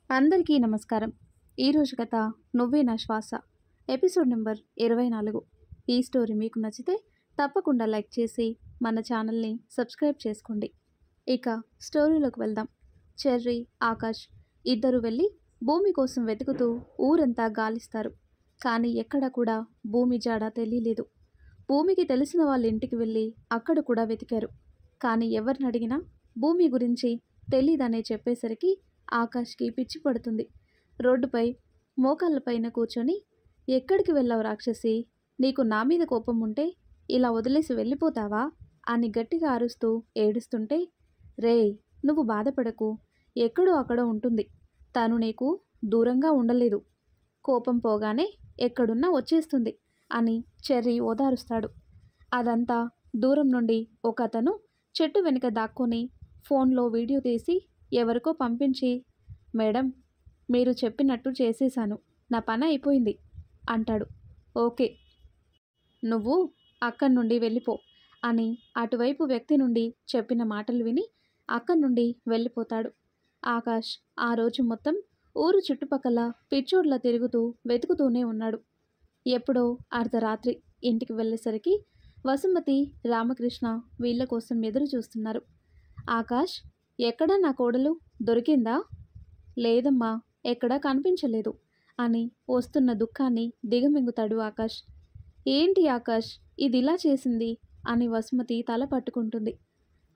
అందరికీ నమస్కారం. ఈరోజు కథ నువ్వే నా శ్వాస ఎపిసోడ్ నెంబర్ 24. ఈ స్టోరీ మీకు నచ్చితే తప్పకుండా లైక్ చేసి మన ఛానల్ని సబ్స్క్రైబ్ చేసుకోండి. ఇక స్టోరీలోకి వెళ్దాం. చెర్రీ, ఆకాష్ ఇద్దరు వెళ్ళి భూమి కోసం వెతుకుతూ ఊరంతా గాలిస్తారు. కానీ ఎక్కడ కూడా భూమి జాడ తెలియలేదు. భూమికి తెలిసిన వాళ్ళ ఇంటికి వెళ్ళి అక్కడ కూడా వెతికారు. కానీ ఎవరిని అడిగినా భూమి గురించి తెలీదనే చెప్పేసరికి ఆకాష్కి పిచ్చి పడుతుంది. రోడ్డుపై మోకాళ్ళపైన కూర్చొని, ఎక్కడికి వెళ్ళావు రాక్షసి? నీకు నా మీద కోపం ఉంటే ఇలా వదిలేసి వెళ్ళిపోతావా అని గట్టిగా అరుస్తూ ఏడుస్తుంటే, రేయ్ నువ్వు బాధపడకు, ఎక్కడో అక్కడ ఉంటుంది, తను నీకు దూరంగా ఉండలేదు, కోపం పోగానే ఎక్కడున్నా వచ్చేస్తుంది అని చెర్రీ ఓదారుస్తాడు. అదంతా దూరం నుండి ఒక అతను చెట్టు వెనుక దాక్కొని ఫోన్లో వీడియో తీసి ఎవరికో పంపించి, మేడం మీరు చెప్పినట్టు చేసేశాను, నా పని అయిపోయింది అంటాడు. ఓకే, నువ్వు అక్కడి నుండి వెళ్ళిపో అని అటువైపు వ్యక్తి నుండి చెప్పిన మాటలు విని అక్కడి నుండి వెళ్ళిపోతాడు. ఆకాష్ ఆ రోజు మొత్తం ఊరు చుట్టుపక్కల పిచ్చోడ్లా తిరుగుతూ వెతుకుతూనే ఉన్నాడు. ఎప్పుడో అర్ధరాత్రి ఇంటికి వెళ్ళేసరికి వసుమతి, రామకృష్ణ వీళ్ళ కోసం ఎదురు చూస్తున్నారు. ఆకాష్, ఎక్కడా నా కోడలు దొరికిందా? లేదమ్మా, ఎక్కడా కనిపించలేదు అని వస్తున్న దుఃఖాన్ని దిగమింగుతాడు ఆకాష్. ఏంటి ఆకాష్ ఇదిలా చేసింది అని వసుమతి తల పట్టుకుంటుంది.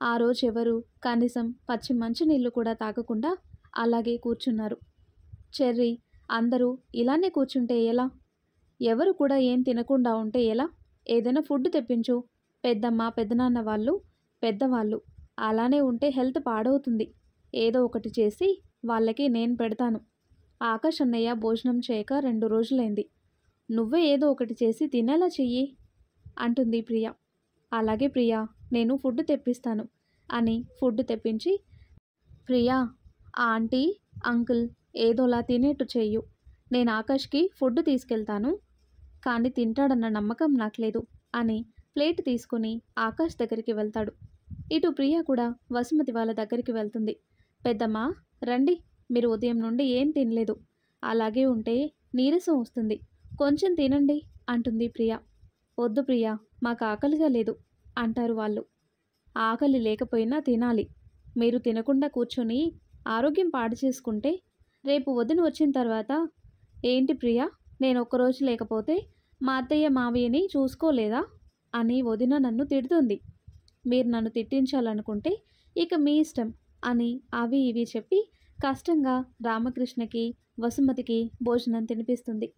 ఆ రోజు ఎవరు కనీసం పచ్చి మంచినీళ్ళు కూడా తాగకుండా అలాగే కూర్చున్నారు. చెర్రీ, అందరూ ఇలానే కూర్చుంటే ఎలా? ఎవరు కూడా ఏం తినకుండా ఉంటే ఎలా? ఏదైనా ఫుడ్ తెప్పించు. పెద్దమ్మ, పెద్దనాన్న వాళ్ళు, పెద్దవాళ్ళు అలానే ఉంటే హెల్త్ పాడవుతుంది. ఏదో ఒకటి చేసి వాళ్ళకి నేను పెడతాను. ఆకాష్ అన్నయ్య భోజనం చేయక 2 రోజులైంది. నువ్వే ఏదో ఒకటి చేసి తినేలా చెయ్యి అంటుంది ప్రియ. అలాగే ప్రియా, నేను ఫుడ్ తెప్పిస్తాను అని ఫుడ్ తెప్పించి, ప్రియా ఆ ఆంటీ, అంకుల్ ఏదోలా తినేట్టు చెయ్యు. నేను ఆకాష్కి ఫుడ్ తీసుకెళ్తాను, కానీ తింటాడన్న నమ్మకం నాకు లేదు అని ప్లేట్ తీసుకుని ఆకాష్ దగ్గరికి వెళ్తాడు. ఇటు ప్రియ కూడా వసుమతి వాళ్ళ దగ్గరికి వెళ్తుంది. పెద్దమ్మా రండి, మీరు ఉదయం నుండి ఏం తినలేదు, అలాగే ఉంటే నీరసం వస్తుంది, కొంచెం తినండి అంటుంది ప్రియ. వద్దు ప్రియ, మాకు ఆకలిగా లేదు అంటారు వాళ్ళు. ఆకలి లేకపోయినా తినాలి. మీరు తినకుండా కూర్చొని ఆరోగ్యం పాడు చేసుకుంటే రేపు వదిన వచ్చిన తర్వాత, ఏంటి ప్రియ నేను ఒక్కరోజు లేకపోతే మా అత్తయ్య మావయ్యని చూసుకోలేదా అని వదిన నన్ను తిడుతుంది. మీరు నన్ను తిట్టించాలనుకుంటే ఇక మీ ఇష్టం అని అవి ఇవి చెప్పి కష్టంగా రామకృష్ణకి, వసుమతికి భోజనం తినిపిస్తుంది.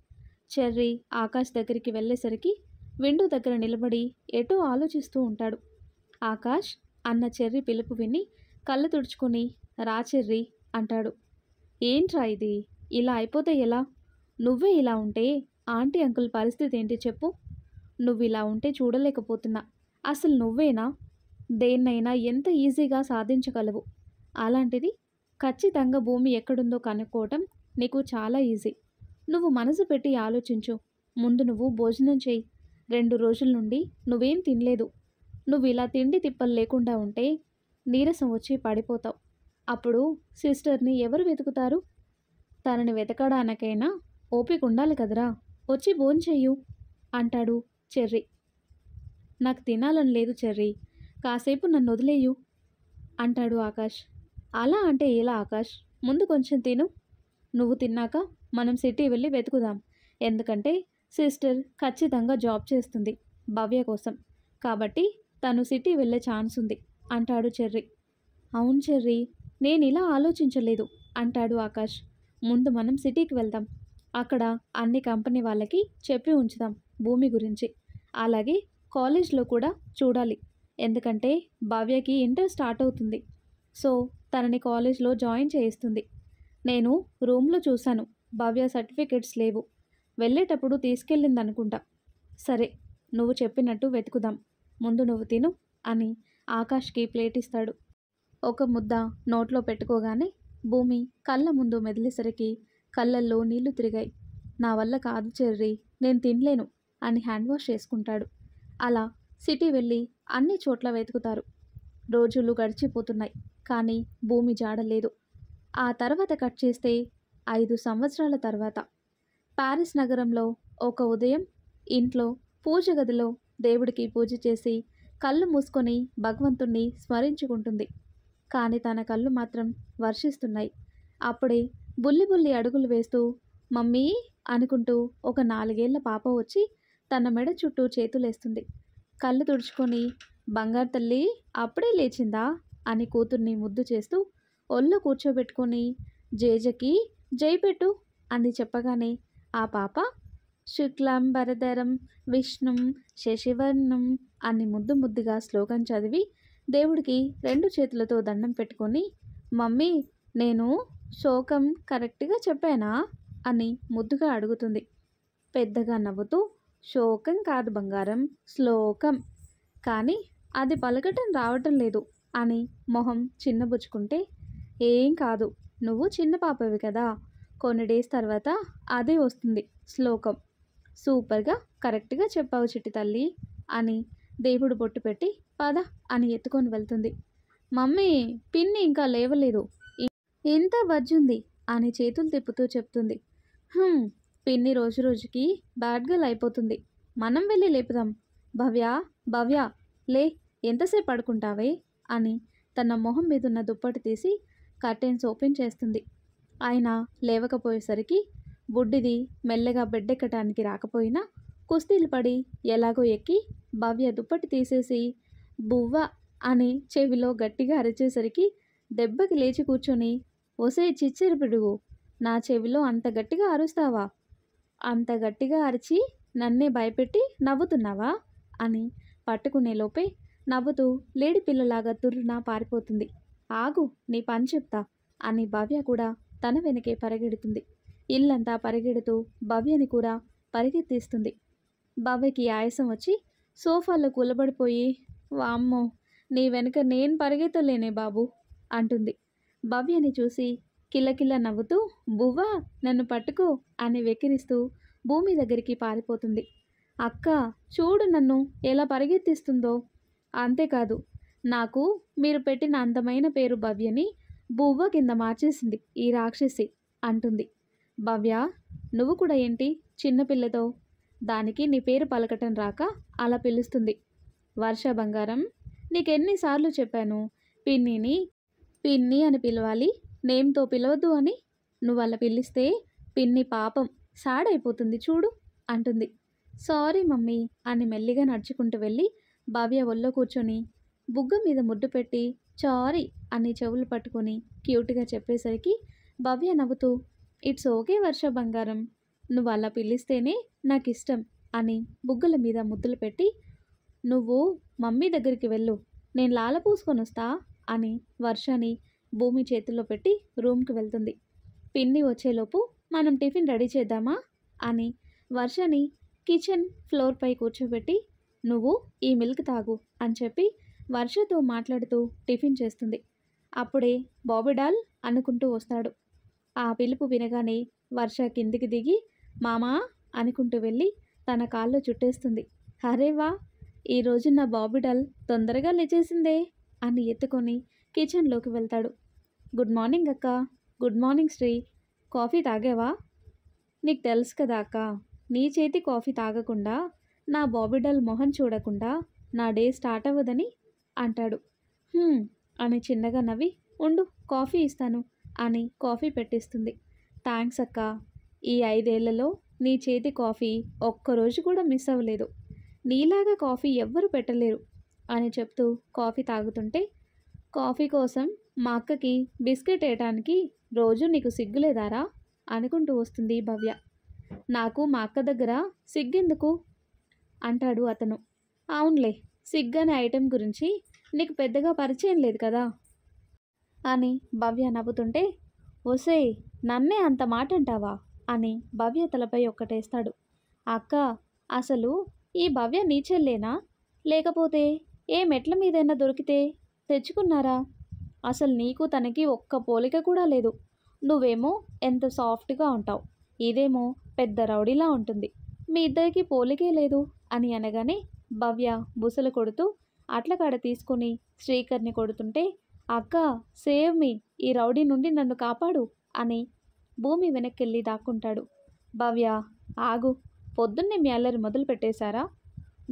చెర్రీ ఆకాష్ దగ్గరికి వెళ్ళేసరికి విండో దగ్గర నిలబడి ఎటో ఆలోచిస్తూ ఉంటాడు. ఆకాష్ అన్న చెర్రీ పిలుపు విని కళ్ళు తుడుచుకొని, రా చెర్రీ అంటాడు. ఏంట్రా ఇది, ఇలా అయిపోతే ఎలా? నువ్వే ఇలా ఉంటే ఆంటీ అంకుల్ పరిస్థితి ఏంటి చెప్పు? నువ్వు ఇలా ఉంటే చూడలేకపోతున్నా. అసలు నువ్వేనా దేన్నైనా ఎంత ఈజీగా సాధించగలవు? అలాంటిది ఖచ్చితంగా భూమి ఎక్కడుందో కనుక్కోవటం నీకు చాలా ఈజీ. నువ్వు మనసు పెట్టి ఆలోచించు. ముందు నువ్వు భోజనం చేయి. 2 రోజుల నుండి నువ్వేం తినలేదు. నువ్వు ఇలా తిండి తిప్పలు లేకుండా ఉంటే నీరసం వచ్చి పడిపోతావు. అప్పుడు సిస్టర్ని ఎవరు వెతుకుతారు? తనని వెతకడానికైనా ఓపిక ఉండాలి కదరా. వచ్చి భోంచెయ్యు అంటాడు చెర్రీ. నాకు తినాలని లేదు చెర్రీ, కాసేపు నన్ను వదిలేయు అంటాడు ఆకాష్. అలా అంటే ఎలా ఆకాష్? ముందు కొంచెం తిను. నువ్వు తిన్నాక మనం సిటీ వెళ్ళి వెతుకుదాం. ఎందుకంటే సిస్టర్ ఖచ్చితంగా జాబ్ చేస్తుంది భవ్య కోసం, కాబట్టి తను సిటీ వెళ్ళే ఛాన్స్ ఉంది అంటాడు చెర్రీ. అవును చెర్రీ, నేను ఇలా ఆలోచించలేదు అంటాడు ఆకాష్. ముందు మనం సిటీకి వెళ్దాం. అక్కడ అన్ని కంపెనీ వాళ్ళకి చెప్పి ఉంచుదాం భూమి గురించి. అలాగే కాలేజ్లో కూడా చూడాలి, ఎందుకంటే భవ్యకి ఇంటర్ స్టార్ట్ అవుతుంది. సో తనని కాలేజ్లో జాయిన్ చేయిస్తుంది. నేను రూమ్లో చూశాను, భవ్య సర్టిఫికెట్స్ లేవు. వెళ్ళేటప్పుడు తీసుకెళ్ళిందనుకుంటా. సరే, నువ్వు చెప్పినట్టు వెతుకుదాం. ముందు నువ్వు తిను అని ఆకాష్కి ప్లేట్ ఇస్తాడు. ఒక ముద్ద నోట్లో పెట్టుకోగానే భూమి కళ్ళ ముందు మెదిలేసరికి కళ్ళల్లో నీళ్లు తిరిగాయి. నా వల్ల కాదు చెర్రీ, నేను తినలేను అని హ్యాండ్ వాష్ చేసుకుంటాడు. అలా సిటీ వెళ్ళి అన్ని చోట్ల వెతుకుతారు. రోజులు గడిచిపోతున్నాయి, కానీ భూమి జాడలేదు. ఆ తర్వాత కట్ చేస్తే 5 సంవత్సరాల తర్వాత పారిస్ నగరంలో ఒక ఉదయం ఇంట్లో పూజ గదిలో దేవుడికి పూజ చేసి కళ్ళు మూసుకొని భగవంతుణ్ణి స్మరించుకుంటుంది. కానీ తన కళ్ళు మాత్రం వర్షిస్తున్నాయి. అప్పుడే బుల్లి బుల్లి అడుగులు వేస్తూ మమ్మీ అనుకుంటూ ఒక 4 ఏళ్ల పాప వచ్చి తన మెడ చుట్టూ చేతులేస్తుంది. కళ్ళు తుడుచుకొని బంగారు తల్లి అప్పుడే లేచిందా అని కూతుర్ని ముద్దు చేస్తూ ఒళ్ళో కూర్చోబెట్టుకొని జేజకి జై పెట్టు అని చెప్పగానే ఆ పాప శుక్లాంబరధరం విష్ణుం శశివర్ణం అని ముద్దు ముద్దుగా శ్లోకం చదివి దేవుడికి 2 చేతులతో దండం పెట్టుకొని మమ్మీ నేను శ్లోకం కరెక్ట్గా చెప్పానా అని ముద్దుగా అడుగుతుంది. పెద్దగా నవ్వుతూ శోకం కాదు బంగారం, శ్లోకం, కానీ అది పలకటం రావటం లేదు అని మొహం చిన్నబుచ్చుకుంటే ఏం కాదు, నువ్వు చిన్న పాపవి కదా, కొన్ని డేస్ తర్వాత అదే వస్తుంది శ్లోకం, సూపర్గా కరెక్ట్గా చెప్పావు చిట్టి తల్లి అని దేవుడు బొట్టు పెట్టి పద అని ఎత్తుకొని వెళ్తుంది. మమ్మీ పిన్ని ఇంకా లేవలేదు, ఇంత వజ్జుంది అని చేతులు తిప్పుతూ చెప్తుంది. పిన్ని రోజు రోజుకి బ్యాడ్ గర్ల్ అయిపోతుంది, మనం వెళ్ళి లేపుదాం. భవ్య భవ్య లే, ఎంతసేపు పడుకుంటావే అని తన మొహం మీదున్న దుప్పటి తీసి కర్టెన్స్ ఓపెన్ చేస్తుంది. ఆయన లేవకపోయేసరికి బుడ్డిది మెల్లగా బెడ్డెక్కటానికి రాకపోయినా కుస్తీలు పడి ఎలాగో ఎక్కి భవ్య దుప్పటి తీసేసి బువ్వ అని చెవిలో గట్టిగా అరిచేసరికి దెబ్బకి లేచి కూర్చొని ఒసే చిచ్చెరు పిడుగు, నా చెవిలో అంత గట్టిగా అరుస్తావా, అంత గట్టిగా అరిచి నన్నే భయపెట్టి నవ్వుతున్నావా అని పట్టుకునే లోపే నవ్వుతూ లేడి పిల్లలాగా తుర్రున పారిపోతుంది. ఆగు నీ పని చెప్తా అని భవ్య కూడా తన వెనకే పరిగెడుతుంది. ఇల్లంతా పరిగెడుతూ భవ్యని కూడా పరిగెత్తిస్తుంది. భవ్యకి ఆయాసం వచ్చి సోఫాలో కూలబడిపోయి వామ్మో నీ వెనుక నేను పరిగెత్తలేనే బాబు అంటుంది. భవ్యని చూసి కిల్లకిల్ల నవ్వుతూ బువ్వా నన్ను పట్టుకో అని వెక్కిరిస్తూ భూమి దగ్గరికి పారిపోతుంది. అక్క చూడు నన్ను ఎలా పరిగెత్తిస్తుందో, అంతేకాదు నాకు మీరు పెట్టిన అందమైన పేరు భవ్యని బువ్వ కింద మార్చేసింది ఈ రాక్షసి అంటుంది. భవ్య నువ్వు కూడా ఏంటి చిన్నపిల్లతో, దానికి నీ పేరు పలకటం రాక అలా పిలుస్తుంది. వర్ష బంగారం నీకెన్నిసార్లు చెప్పాను పిన్నిని పిన్ని అని పిలవాలి, నేమ్తో పిలవద్దు అని, నువ్వు అలా పిలిస్తే పిన్ని పాపం సాడ్ అయిపోతుంది చూడు అంటుంది. సారీ మమ్మీ అని మెల్లిగా నడుచుకుంటూ వెళ్ళి భవ్య ఒళ్ళో కూర్చొని బుగ్గ మీద ముద్దు పెట్టి సారీ అని చెవులు పట్టుకొని క్యూట్గా చెప్పేసరికి భవ్య నవ్వుతూ ఇట్స్ ఓకే వర్ష బంగారం, నువ్వు అలా పిలిస్తేనే నాకు ఇష్టం అని బుగ్గల మీద ముద్దులు పెట్టి నువ్వు మమ్మీ దగ్గరికి వెళ్ళు, నేను లాల పూసుకొని వస్తా అని వర్షని భూమి చేతుల్లో పెట్టి రూమ్కి వెళ్తుంది. పిన్ని వచ్చేలోపు మనం టిఫిన్ రెడీ చేద్దామా అని వర్షని కిచెన్ ఫ్లోర్పై కూర్చోబెట్టి నువ్వు ఈ మిల్క్ తాగు అని చెప్పి వర్షతో మాట్లాడుతూ టిఫిన్ చేస్తుంది. అప్పుడే బాబీడాల్ అనుకుంటూ వస్తాడు. ఆ పిలుపు వినగానే వర్ష కిందికి దిగి మామా అనుకుంటూ వెళ్ళి తన కాల్లో చుట్టేస్తుంది. అరే వా, ఈరోజు నా బాబీడాల్ తొందరగా లేచేసిందే అని ఎత్తుకొని కిచెన్లోకి వెళ్తాడు. గుడ్ మార్నింగ్ అక్క. Good morning Sri. కాఫీ తాగావా? నీకు తెలుసు కదా అక్క, నీ చేతి కాఫీ తాగకుండా నా బాబీడాల్ మొహం చూడకుండా నా డే స్టార్ట్ అవ్వదని అంటాడు. అని చిన్నగా నవ్వి ఉండు కాఫీ ఇస్తాను అని కాఫీ పెట్టిస్తుంది. థ్యాంక్స్ అక్క, ఈ 5 ఏళ్లలో నీ చేతి కాఫీ ఒక్కరోజు కూడా మిస్ అవ్వలేదు, నీలాగా కాఫీ ఎవ్వరు పెట్టలేరు అని చెప్తూ కాఫీ తాగుతుంటే కాఫీ కోసం మా అక్కకి బిస్కెట్ వేయటానికి రోజు నీకు సిగ్గులేదారా అనుకుంటూ వస్తుంది భవ్య. నాకు మా అక్క దగ్గర సిగ్గెందుకు అంటాడు అతను. అవునులే, సిగ్గనే ఐటెం గురించి నీకు పెద్దగా పరిచయం లేదు కదా అని భవ్య నవ్వుతుంటే ఒసేయ్ నన్నే అంత మాట అంటావా అని భవ్య తలపై ఒక్కటేస్తాడు. అక్క అసలు ఈ భవ్య నీ చెల్లేనా, లేకపోతే ఏ మెట్ల మీదైనా దొరికితే తెచ్చుకున్నారా? అసలు నీకు తనకి ఒక్క పోలిక కూడా లేదు. నువ్వేమో ఎంత సాఫ్ట్గా ఉంటావు, ఇదేమో పెద్ద రౌడీలా ఉంటుంది, మీ ఇద్దరికి పోలికే లేదు అని అనగానే భవ్య బుసలు కొడుతూ అట్లకాడ తీసుకుని శ్రీకర్ని కొడుతుంటే అక్క సేవ్ మీ, ఈ రౌడీ నుండి నన్ను కాపాడు అని భూమి వెనక్కెళ్ళి దాక్కుంటాడు. భవ్య, ఆగు, పొద్దున్నే మీ అల్లరి మొదలు పెట్టేశారా?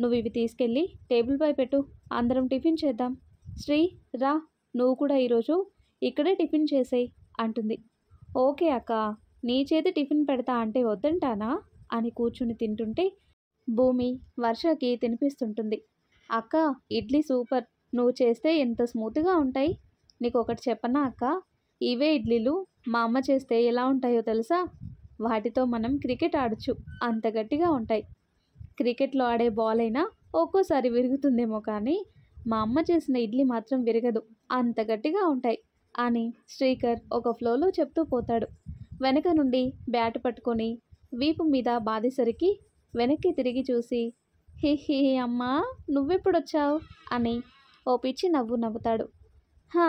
నువ్వు ఇవి తీసుకెళ్ళి టేబుల్పై పెట్టు, అందరం టిఫిన్ చేద్దాం. శ్రీ, రా, నువ్వు కూడా ఈరోజు ఇక్కడే టిఫిన్ చేసేయ్ అంటుంది. ఓకే అక్క, నీ చేతి టిఫిన్ పెడతా అంటే వద్దంటానా అని కూర్చుని తింటుంటే భూమి వర్షకి తినిపిస్తుంటుంది. అక్క, ఇడ్లీ సూపర్, నువ్వు చేస్తే ఎంత స్మూత్గా ఉంటాయి. నీకు ఒకటి చెప్పనా అక్క, ఇవే ఇడ్లీలు మా అమ్మ చేస్తే ఎలా ఉంటాయో తెలుసా? వాటితో మనం క్రికెట్ ఆడచ్చు, అంత గట్టిగా ఉంటాయి. క్రికెట్లో ఆడే బాల్ అయినా ఒక్కోసారి విరుగుతుందేమో కానీ మా అమ్మ చేసిన ఇడ్లీ మాత్రం విరగదు, అంత గట్టిగా ఉంటాయి అని శ్రీకర్ ఒక ఫ్లోలో చెప్తూ పోతాడు. వెనక నుండి బ్యాట్ పట్టుకొని వీపు మీద బాధేసరికి వెనక్కి తిరిగి చూసి, హి హి అమ్మా, నువ్వెప్పుడొచ్చావు అని ఓ పిచ్చి నవ్వు నవ్వుతాడు. హా,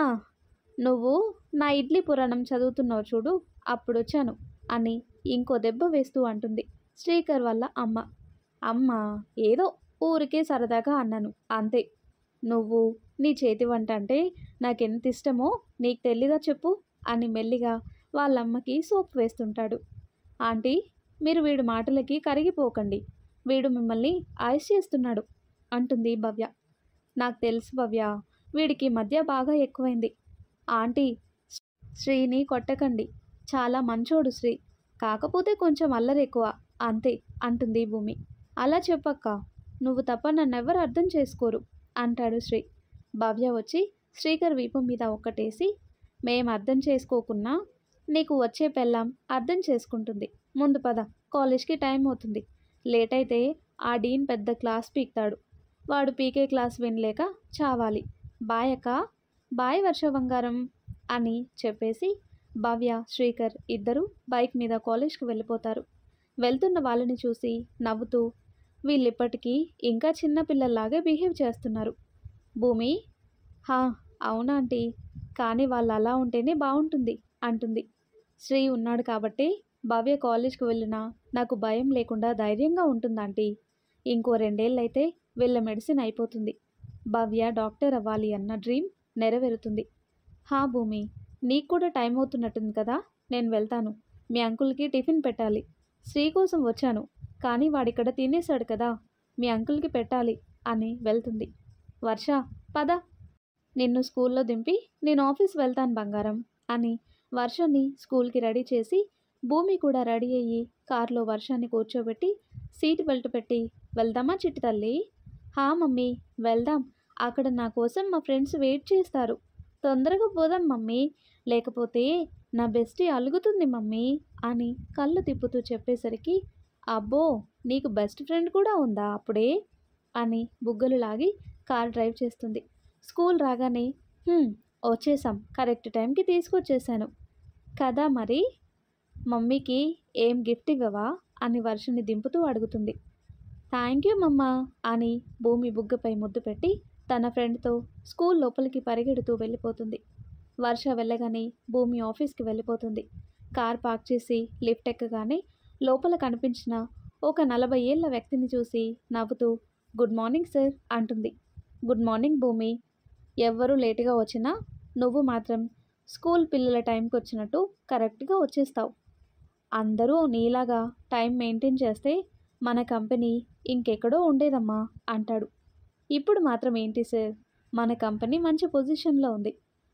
నువ్వు నా ఇడ్లీ పురాణం చదువుతున్నావు చూడు, అప్పుడొచ్చాను అని ఇంకో దెబ్బ వేస్తూ అంటుంది శ్రీకర్ వాళ్ళ అమ్మ. అమ్మ, ఏదో ఊరికే సరదాగా అన్నాను అంతే. నువ్వు నీ చేతి వంట అంటే నాకెంత ఇష్టమో నీకు తెలీదా చెప్పు అని మెల్లిగా వాళ్ళమ్మకి సోప్ వేస్తుంటాడు. ఆంటీ, మీరు వీడి మాటలకి కరిగిపోకండి, వీడు మిమ్మల్ని ఐస్ చేస్తున్నాడు అంటుంది భవ్య. నాకు తెలుసు భవ్య, వీడికి మధ్య బాగా ఎక్కువైంది. ఆంటీ, శ్రీని కొట్టకండి, చాలా మంచోడు శ్రీ, కాకపోతే కొంచెం అల్లరి ఎక్కువ అంతే అంటుంది భూమి. అలా చెప్పక్క, నువ్వు తప్ప నన్నెవ్వరు అర్థం చేసుకోరు అంటాడు శ్రీ. భవ్య వచ్చి శ్రీకర్ వీపు మీద ఒక్కటేసి, మేం అర్థం చేసుకోకున్నా నీకు వచ్చే పెళ్ళాం అర్థం చేసుకుంటుంది. ముందు పద, కాలేజ్కి టైం అవుతుంది. లేట్ అయితే ఆ డీన్ పెద్ద క్లాస్ పీక్తాడు, వాడు పీకే క్లాస్ వినలేక చావాలి. బాయ్ అక్క, బాయ్ వర్ష బంగారం అని చెప్పేసి భవ్య శ్రీకర్ ఇద్దరు బైక్ మీద కాలేజ్కి వెళ్ళిపోతారు. వెళ్తున్న వాళ్ళని చూసి నవ్వుతూ, వీళ్ళిప్పటికీ ఇంకా చిన్నపిల్లల్లాగే బిహేవ్ చేస్తున్నారు. భూమి, హా, అవునా ఆంటీ, కానీ వాళ్ళు అలా ఉంటేనే బాగుంటుంది అంటుంది. శ్రీ ఉన్నాడు కాబట్టి భవ్య కాలేజ్కి వెళ్ళినా నాకు భయం లేకుండా ధైర్యంగా ఉంటుందాంటీ. ఇంకో 2 ఏళ్ళైతే వీళ్ళ మెడిసిన్ అయిపోతుంది, భవ్య డాక్టర్ అవ్వాలి అన్న డ్రీమ్ నెరవేరుతుంది. హా భూమి, నీకు కూడా టైం అవుతున్నట్టుంది కదా, నేను వెళ్తాను. మీ అంకుల్కి టిఫిన్ పెట్టాలి. శ్రీ కోసం వచ్చాను, కానీ వాడిక్కడ తినేశాడు కదా, మీ అంకుల్కి పెట్టాలి అని వెళ్తుంది. వర్ష, పద, నిన్ను స్కూల్లో దింపి నేను ఆఫీస్ వెళ్తాను బంగారం అని వర్షాన్ని స్కూల్కి రెడీ చేసి భూమి కూడా రెడీ అయ్యి కారులో వర్షాన్ని కూర్చోబెట్టి సీట్ బెల్ట్ పెట్టి, వెళ్దామా చిట్టి తల్లి? హా మమ్మీ, వెళ్దాం, అక్కడ నా కోసం మా ఫ్రెండ్స్ వెయిట్ చేస్తారు. తొందరగా పోదాం మమ్మీ, లేకపోతే నా బెస్టీ అలుగుతుంది మమ్మీ అని కళ్ళు తిప్పుతూ చెప్పేసరికి, అబ్బో, నీకు బెస్ట్ ఫ్రెండ్ కూడా ఉందా అప్పుడే అని బుగ్గలు లాగి కార్ డ్రైవ్ చేస్తుంది. స్కూల్ రాగానే, వచ్చేసాం, కరెక్ట్ టైంకి తీసుకొచ్చేసాను కదా, మరి మమ్మీకి ఏం గిఫ్ట్ ఇవ్వవా అని వర్షని దింపుతూ అడుగుతుంది. థ్యాంక్ యూ మమ్మా అని భూమి బుగ్గపై ముద్దు పెట్టి తన ఫ్రెండ్తో స్కూల్ లోపలికి పరిగెడుతూ వెళ్ళిపోతుంది. వర్ష వెళ్ళగానే భూమి ఆఫీస్కి వెళ్ళిపోతుంది. కార్ పార్క్ చేసి లిఫ్ట్ ఎక్కగానే లోపల కనిపించిన ఒక 40 ఏళ్ల వ్యక్తిని చూసి నవ్వుతూ, గుడ్ మార్నింగ్ సార్ అంటుంది. గుడ్ మార్నింగ్ భూమి, ఎవ్వరూ లేటుగా వచ్చినా నువ్వు మాత్రం స్కూల్ పిల్లల టైంకి వచ్చినట్టు కరెక్ట్గా వచ్చేస్తావు. అందరూ నీలాగా టైం మెయింటైన్ చేస్తే మన కంపెనీ ఇంకెక్కడో ఉండేదమ్మా అంటాడు. ఇప్పుడు మాత్రం ఏంటి సార్, మన కంపెనీ మంచి పొజిషన్లో ఉంది,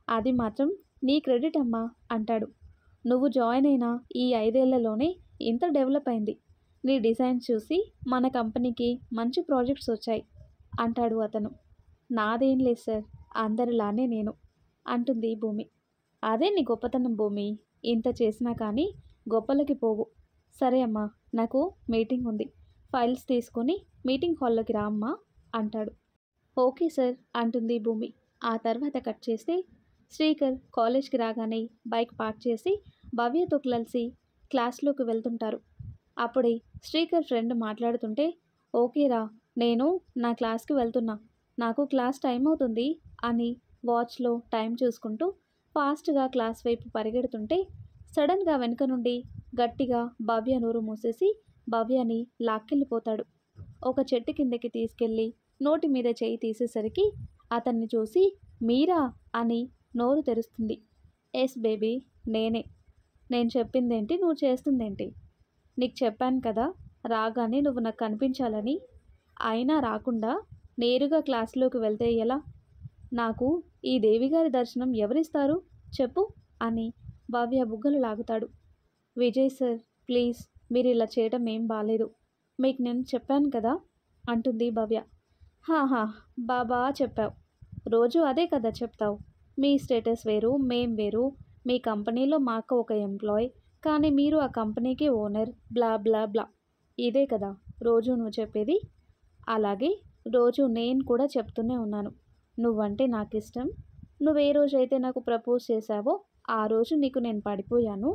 అది మాత్రం నీ క్రెడిట్ అమ్మా అంటాడు. నువ్వు జాయిన్ అయిన ఈ 5 ఏళ్లలోనే ఇంత డెవలప్ అయింది, నీ డిజైన్స్ చూసి మన కంపెనీకి మంచి ప్రాజెక్ట్స్ వచ్చాయి అంటాడు అతను. నాదేం లేదు సార్, అందరిలానే నేను అంటుంది భూమి. అదే నీ గొప్పతనం భూమి, ఇంత చేసినా కానీ గొప్పలకి పోవు. సరే అమ్మా, నాకు మీటింగ్ ఉంది, ఫైల్స్ తీసుకొని మీటింగ్ హాల్లోకి రా అమ్మా అంటాడు. ఓకే సార్ అంటుంది భూమి. ఆ తర్వాత కట్ చేస్తే శ్రీకర్ కాలేజ్కి రాగానే బైక్ పార్క్ చేసి భవ్యతో కలిసి క్లాస్లోకి వెళ్తుంటారు. అప్పుడే శ్రీకర్ ఫ్రెండ్ మాట్లాడుతుంటే, ఓకేరా, నేను నా క్లాస్కి వెళ్తున్నా, నాకు క్లాస్ టైం అవుతుంది అని వాచ్లో టైం చూసుకుంటూ ఫాస్ట్గా క్లాస్ వైపు పరిగెడుతుంటే సడన్గా వెనుక నుండి గట్టిగా భవ్య నోరు మూసేసి భవ్యని లాక్కెళ్ళిపోతాడు. ఒక చెట్టు కిందకి తీసుకెళ్ళి నోటి మీద చేయి తీసేసరికి అతన్ని చూసి, మీరా అని నోరు తెరుస్తుంది. ఎస్ బేబీ, నేనే. నేను చెప్పిందేంటి, నువ్వు చేస్తుందేంటి? నీకు చెప్పాను కదా, రాగానే నువ్వు నాకు కనిపించాలని. అయినా రాకుండా నేరుగా క్లాసులోకి వెళ్తే ఎలా? నాకు ఈ దేవిగారి దర్శనం ఎవరిస్తారు చెప్పు అని భవ్య బుగ్గలు లాగుతాడు. విజయ్ సార్, ప్లీజ్ మీరు ఇలా చేయడం ఏం బాలేదు. మీకు నేను చెప్పాను కదా అంటుంది భవ్య. హాహా, బాబా చెప్పావు. రోజు అదే కదా చెప్తావు. మీ స్టేటస్ వేరు, మేం వేరు. మీ కంపెనీలో మా అక్క ఒక ఎంప్లాయ్, కానీ మీరు ఆ కంపెనీకి ఓనర్, బ్లా బ్లా బ్లా. ఇదే కదా రోజు నువ్వు చెప్పేది. అలాగే రోజు నేను కూడా చెప్తూనే ఉన్నాను, నువ్వంటే నాకు ఇష్టం. నువ్వు ఏ రోజైతే నాకు ప్రపోజ్ చేశావో ఆ రోజు నీకు నేను పడిపోయాను.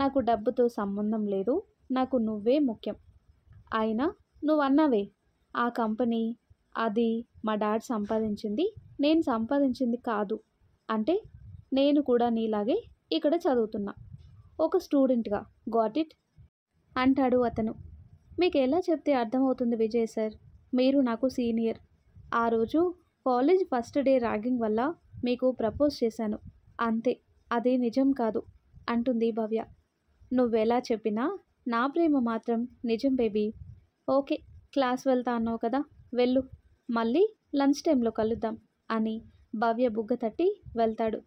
నాకు డబ్బుతో సంబంధం లేదు, నాకు నువ్వే ముఖ్యం. అయినా నువ్వు అన్నావే, ఆ కంపెనీ అది మా డాడ్ సంపాదించింది, నేను సంపాదించింది కాదు అంటే, నేను కూడా నీలాగే ఇక్కడ చదువుతున్నా, ఒక స్టూడెంట్గా. గాట్ ఇట్ అంటాడు అతను. మీకు ఎలా చెప్తే అర్థమవుతుంది విజయ్ సార్, మీరు నాకు సీనియర్. ఆ రోజు కాలేజ్ ఫస్ట్ డే ర్యాగింగ్ వల్ల మీకు ప్రపోజ్ చేశాను, అంతే. అది నిజం కాదు అంటుంది భవ్య. నువ్వెలా చెప్పినా నా ప్రేమ మాత్రం నిజం బేబీ. ఓకే, క్లాస్ వెళ్తా అన్నావు కదా, వెళ్ళు. మళ్ళీ లంచ్ టైంలో కలుద్దాం అని భవ్య బుగ్గ తట్టి వెళ్తాడు.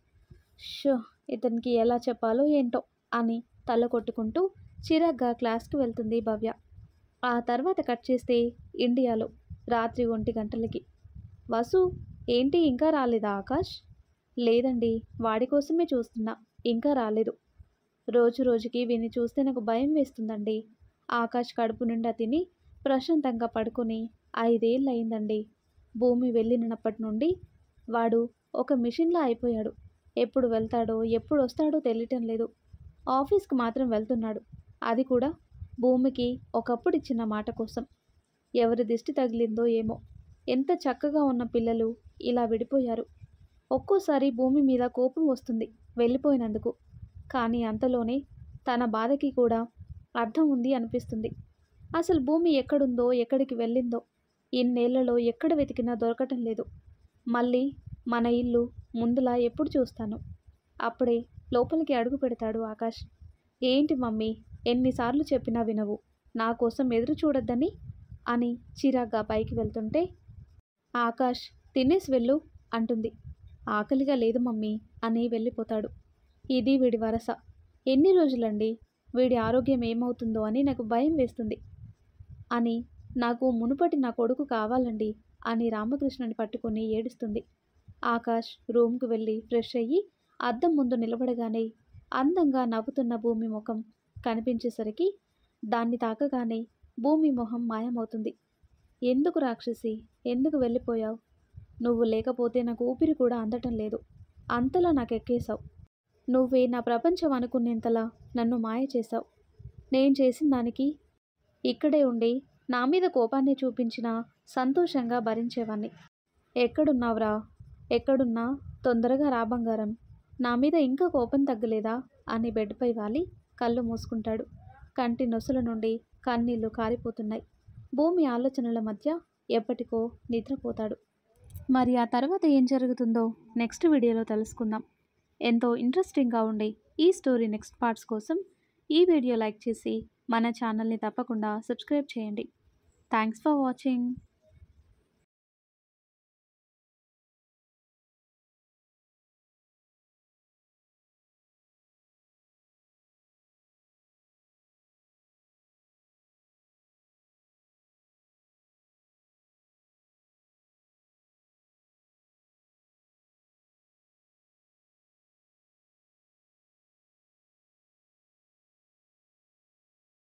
షో, ఇతనికి ఎలా చెప్పాలో ఏంటో అని తల కొట్టుకుంటూ చిరాగ్గా క్లాస్కి వెళ్తుంది భవ్య. ఆ తర్వాత కట్ చేస్తే ఇండియాలో రాత్రి 1 గంటలకి. వసు, ఏంటి ఇంకా రాలేదా ఆకాష్? లేదండి, వాడి కోసమే చూస్తున్నా, ఇంకా రాలేదు. రోజు రోజుకి వీని చూస్తే నాకు భయం వేస్తుందండి. ఆకాష్ కడుపు నిండా తిని ప్రశాంతంగా పడుకొని 5 ఏళ్ళు అయిందండి. భూమి వెళ్ళినప్పటి నుండి వాడు ఒక మిషన్లా అయిపోయాడు. ఎప్పుడు వెళ్తాడో ఎప్పుడు వస్తాడో తెలియటం లేదు. ఆఫీస్కి మాత్రం వెళ్తున్నాడు, అది కూడా భూమికి ఒకప్పుడు ఇచ్చిన మాట కోసం. ఎవరి దిష్టి తగిలిందో ఏమో, ఎంత చక్కగా ఉన్న పిల్లలు ఇలా విడిపోయారు. ఒక్కోసారి భూమి మీద కోపం వస్తుంది వెళ్ళిపోయినందుకు, కానీ అంతలోనే తన బాధకి కూడా అర్థం ఉంది అనిపిస్తుంది. అసలు భూమి ఎక్కడుందో, ఎక్కడికి వెళ్ళిందో ఇన్నేళ్లలో ఎక్కడ వెతికినా దొరకటం లేదు. మళ్ళీ మన ఇల్లు ముందులా ఎప్పుడు చూస్తాను? అప్పుడే లోపలికి అడుగు పెడతాడు ఆకాష్. ఏంటి మమ్మీ, ఎన్నిసార్లు చెప్పినా వినవు, నా కోసం ఎదురు చూడొద్దని అని చిరాగ్గా పైకి వెళ్తుంటే, ఆకాష్ తినేసి వెళ్ళు అంటుంది. ఆకలిగా లేదు మమ్మీ అని వెళ్ళిపోతాడు. ఇది వీడి వరస. ఎన్ని రోజులండి, వీడి ఆరోగ్యం ఏమవుతుందో అని నాకు భయం వేస్తుంది అని. నాకు మునుపటి నా కొడుకు కావాలండి అని రామకృష్ణని పట్టుకొని ఏడుస్తుంది. ఆకాష్ రూమ్కి వెళ్ళి ఫ్రెష్ అయ్యి అద్దం ముందు నిలబడగానే అందంగా నవ్వుతున్న భూమి ముఖం కనిపించేసరికి దాన్ని తాకగానే భూమి మొహం మాయమవుతుంది. ఎందుకు రాక్షసి, ఎందుకు వెళ్ళిపోయావు? నువ్వు లేకపోతే నాకు ఊపిరి కూడా అందటం లేదు. అంతలా నాకెక్కేశావు. నువ్వే నా ప్రపంచం అనుకునేంతలా నన్ను మాయ చేశావు. నేను చేసిన దానికి ఇక్కడే ఉండి నా మీద కోపాన్ని చూపించినా సంతోషంగా భరించేవాణ్ణి. ఎక్కడున్నావురా? ఎక్కడున్నా తొందరగా రా బంగారం. నా మీద ఇంకా కోపం తగ్గలేదా అని బెడ్పై వాలి కళ్ళు మూసుకుంటాడు. కంటి నొసల నుండి కన్నీళ్లు కారిపోతున్నాయి. భూమి ఆలోచనల మధ్య ఎప్పటికో నిద్రపోతాడు. మరి ఆ తర్వాత ఏం జరుగుతుందో నెక్స్ట్ వీడియోలో తెలుసుకుందాం. ఎంతో ఇంట్రెస్టింగ్గా ఉండే ఈ స్టోరీ నెక్స్ట్ పార్ట్స్ కోసం ఈ వీడియో లైక్ చేసి మన ఛానల్ని తప్పకుండా సబ్స్క్రైబ్ చేయండి. Thanks for watching.